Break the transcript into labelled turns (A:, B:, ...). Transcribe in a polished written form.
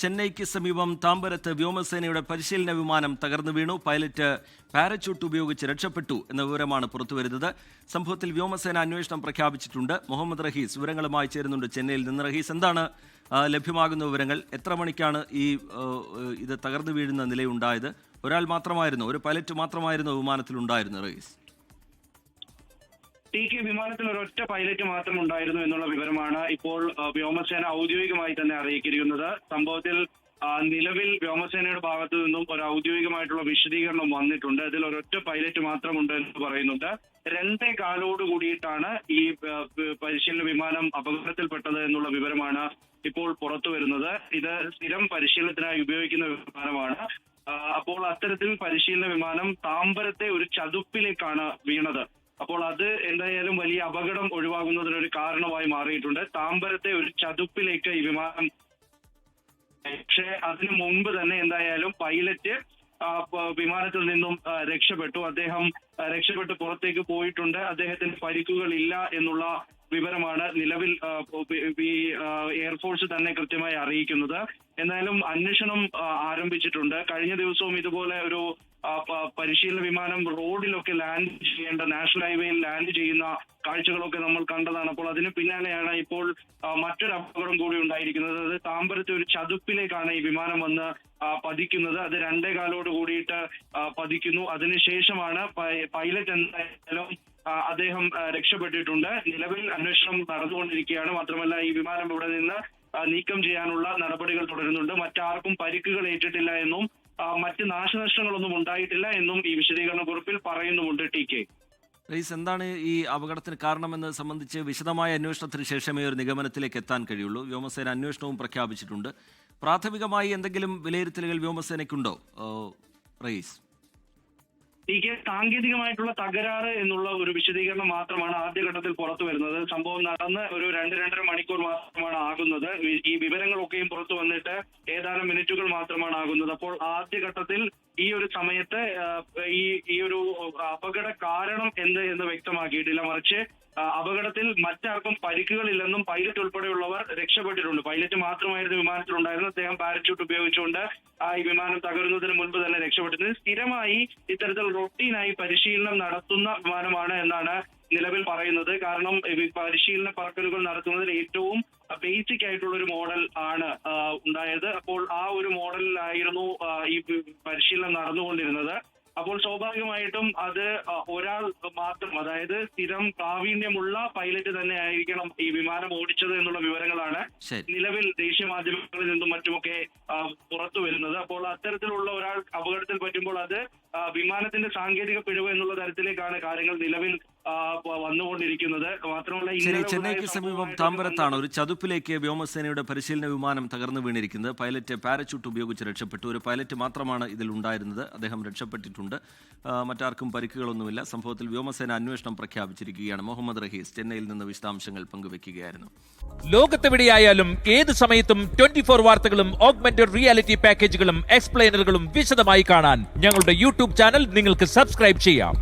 A: ചെന്നൈക്ക് സമീപം താമ്പരത്ത് വ്യോമസേനയുടെ പരിശീലന വിമാനം തകർന്നു വീണു. പൈലറ്റ് പാരച്യൂട്ട് ഉപയോഗിച്ച് രക്ഷപ്പെട്ടു എന്ന വിവരമാണ് പുറത്തുവരുന്നത്. സംഭവത്തിൽ വ്യോമസേന അന്വേഷണം പ്രഖ്യാപിച്ചിട്ടുണ്ട്. മുഹമ്മദ് റഹീസ് വിവരങ്ങളുമായി ചേരുന്നുണ്ട് ചെന്നൈയിൽ നിന്ന്. റഹീസ്, എന്താണ് ലഭ്യമാകുന്ന വിവരങ്ങൾ? എത്ര മണിക്കാണ് ഇത് തകർന്നു വീഴുന്ന നിലയുണ്ടായത്? ഒരാൾ മാത്രമായിരുന്നു, ഒരു പൈലറ്റ് മാത്രമായിരുന്നു വിമാനത്തിലുണ്ടായിരുന്നത്? റഹീസ്,
B: ടി കെ, വിമാനത്തിൽ ഒരൊറ്റ പൈലറ്റ് മാത്രം ഉണ്ടായിരുന്നു എന്നുള്ള വിവരമാണ് ഇപ്പോൾ വ്യോമസേന ഔദ്യോഗികമായി തന്നെ അറിയിച്ചിരിക്കുന്നത്. സംഭവത്തിൽ നിലവിൽ വ്യോമസേനയുടെ ഭാഗത്തു നിന്നും ഒരു ഔദ്യോഗികമായിട്ടുള്ള വിശദീകരണം വന്നിട്ടുണ്ട്. ഇതിൽ ഒരൊറ്റ പൈലറ്റ് മാത്രമുണ്ട് എന്ന് പറയുന്നുണ്ട്. 2:15 കൂടിയിട്ടാണ് ഈ പരിശീലന വിമാനം അപകടത്തിൽപ്പെട്ടത് എന്നുള്ള വിവരമാണ് ഇപ്പോൾ പുറത്തു വരുന്നത്. ഇത് സ്ഥിരം പരിശീലനത്തിനായി ഉപയോഗിക്കുന്ന വിമാനമാണ്. അപ്പോൾ അത്തരത്തിൽ പരിശീലന വിമാനം താമ്പരത്തെ ഒരു ചതുപ്പിലേക്കാണ് വീണത്. അപ്പോൾ അത് എന്തായാലും വലിയ അപകടം ഒഴിവാകുന്നതിനൊരു കാരണമായി മാറിയിട്ടുണ്ട്. താമ്പരത്തെ ഒരു ചതുപ്പിലേക്ക് ഈ വിമാനം, പക്ഷേ അതിനു മുൻപ് തന്നെ എന്തായാലും പൈലറ്റ് വിമാനത്തിൽ നിന്നും രക്ഷപ്പെട്ടു. അദ്ദേഹം രക്ഷപ്പെട്ട് പുറത്തേക്ക് പോയിട്ടുണ്ട്. അദ്ദേഹത്തിന് പരിക്കുകളില്ല എന്നുള്ള വിവരമാണ് നിലവിൽ ഈ എയർഫോഴ്സ് തന്നെ കൃത്യമായി അറിയിക്കുന്നത്. എന്നാലും അന്വേഷണം ആരംഭിച്ചിട്ടുണ്ട്. കഴിഞ്ഞ ദിവസവും ഇതുപോലെ ഒരു പരിശീലന വിമാനം റോഡിലൊക്കെ ലാൻഡ് ചെയ്യേണ്ട, നാഷണൽ ഹൈവേയിൽ ലാൻഡ് ചെയ്യുന്ന കാഴ്ചകളൊക്കെ നമ്മൾ കണ്ടതാണ്. അപ്പോൾ അതിന് പിന്നാലെയാണ് ഇപ്പോൾ മറ്റൊരു അപകടം കൂടി ഉണ്ടായിരിക്കുന്നത്. അത് താമ്പരത്തെ ഒരു ചതുപ്പിലേക്കാണ് ഈ വിമാനം വന്ന് പതിക്കുന്നത്. അത് 2:15 കൂടിയിട്ട് പതിക്കുന്നു. അതിനുശേഷമാണ് പൈലറ്റ് എന്തായാലും അദ്ദേഹം രക്ഷപ്പെട്ടിട്ടുണ്ട്. നിലവിൽ അന്വേഷണം നടന്നുകൊണ്ടിരിക്കുകയാണ്. മാത്രമല്ല ഈ വിമാനം ഇവിടെ നിന്ന് നീക്കം ചെയ്യാനുള്ള നടപടികൾ തുടരുന്നുണ്ട്. മറ്റാർക്കും പരിക്കുകൾ ഏറ്റിട്ടില്ല എന്നും മറ്റ് നാശനഷ്ടങ്ങളൊന്നും ഉണ്ടായിട്ടില്ല എന്നും ഈ വിശദീകരണ കുറിപ്പിൽ പറയുന്നുമുണ്ട്. ടി കെ,
A: റഹീസ്, എന്താണ് ഈ അപകടത്തിന് കാരണമെന്ന് സംബന്ധിച്ച് വിശദമായ അന്വേഷണത്തിന് ശേഷമേ ഒരു നിഗമനത്തിലേക്ക് എത്താൻ കഴിയുള്ളൂ. വ്യോമസേന അന്വേഷണവും പ്രഖ്യാപിച്ചിട്ടുണ്ട്. പ്രാഥമികമായി എന്തെങ്കിലും വിലയിരുത്തലുകൾ വ്യോമസേനയ്ക്കുണ്ടോ റഹീസ്?
B: സാങ്കേതികമായിട്ടുള്ള തകരാറ് എന്നുള്ള ഒരു വിശദീകരണം മാത്രമാണ് ആദ്യഘട്ടത്തിൽ പുറത്തു വരുന്നത്. സംഭവം നടന്ന് ഒരു 2-2.5 മണിക്കൂർ മാത്രമാണ് ആകുന്നത്. ഈ വിവരങ്ങളൊക്കെയും പുറത്തു വന്നിട്ട് ഏതാനും മിനിറ്റുകൾ മാത്രമാണ് ആകുന്നത്. അപ്പോൾ ആദ്യഘട്ടത്തിൽ ഈ ഒരു സമയത്ത് ഈ ഒരു അപകട കാരണം എന്ന് വ്യക്തമാക്കിയിട്ടില്ല. മറിച്ച് അപകടത്തിൽ മറ്റാർക്കും പരിക്കുകളില്ലെന്നും പൈലറ്റ് ഉൾപ്പെടെയുള്ളവർ രക്ഷപ്പെട്ടിട്ടുണ്ട്. പൈലറ്റ് മാത്രമായിരുന്നു വിമാനത്തിലുണ്ടായിരുന്നത്. അദ്ദേഹം പാരച്യൂട്ട് ഉപയോഗിച്ചുകൊണ്ട് ഈ വിമാനം തകരുന്നതിന് മുൻപ് തന്നെ രക്ഷപ്പെട്ടിരുന്നത്. സ്ഥിരമായി ഇത്തരത്തിൽ റൊട്ടീനായി പരിശീലനം നടത്തുന്ന വിമാനമാണ് എന്നാണ് നിലവിൽ പറയുന്നത്. കാരണം പരിശീലന പറക്കലുകൾ നടത്തുന്നതിൽ ഏറ്റവും ബേസിക് ആയിട്ടുള്ള ഒരു മോഡൽ ആണ് ഉണ്ടായത്. അപ്പോൾ ആ ഒരു മോഡലിലായിരുന്നു ഈ പരിശീലനം നടന്നുകൊണ്ടിരുന്നത്. അപ്പോൾ സ്വാഭാവികമായിട്ടും അത് ഒരാൾ മാത്രം, അതായത് സ്ഥിരം പ്രാവീണ്യമുള്ള പൈലറ്റ് തന്നെ ആയിരിക്കണം ഈ വിമാനം ഓടിച്ചത് എന്നുള്ള വിവരങ്ങളാണ് നിലവിൽ ദേശീയ മാധ്യമങ്ങളിൽ നിന്നും മറ്റുമൊക്കെ പുറത്തു വരുന്നത്. അപ്പോൾ അത്തരത്തിലുള്ള ഒരാൾ അപകടത്തിൽ പറ്റുമ്പോൾ അത് വിമാനത്തിന്റെ സാങ്കേതിക പിഴവ് എന്നുള്ള തരത്തിലേക്കാണ് കാര്യങ്ങൾ നിലവിൽ വന്നുകൊണ്ടിരിക്കുന്നത്. മാത്രമല്ല,
A: ചെന്നൈക്ക് സമീപം താമ്പരത്താണ് ഒരു ചതുപ്പിലേക്ക് വ്യോമസേനയുടെ പരിശീലന വിമാനം തകർന്നു വീണിരിക്കുന്നത്. പൈലറ്റ് പാരച്യൂട്ട് ഉപയോഗിച്ച് രക്ഷപ്പെട്ടു. ഒരു പൈലറ്റ് മാത്രമാണ് ഇതിൽ ഉണ്ടായിരുന്നത്. അദ്ദേഹം രക്ഷപ്പെട്ടിട്ടുണ്ട്. മറ്റാർക്കും പരിക്കുകളൊന്നുമില്ല. സംഭവത്തിൽ വ്യോമസേന അന്വേഷണം പ്രഖ്യാപിച്ചിരിക്കുകയാണ്. മുഹമ്മദ് റഹീസ് ചെന്നൈയിൽ നിന്ന് വിശദാംശങ്ങൾ പങ്കുവെക്കുകയായിരുന്നു.
C: ലോകത്തെവിടെയായാലും ഏത് സമയത്തും 24 വാർത്തകളും ഓഗ്മെന്റഡ് റിയാലിറ്റി പാക്കേജുകളും എക്സ്പ്ലെയിനറുകളും വിശദമായി കാണാൻ ഞങ്ങളുടെ യൂട്യൂബ് ചാനൽ നിങ്ങൾക്ക് സബ്സ്ക്രൈബ് ചെയ്യാം.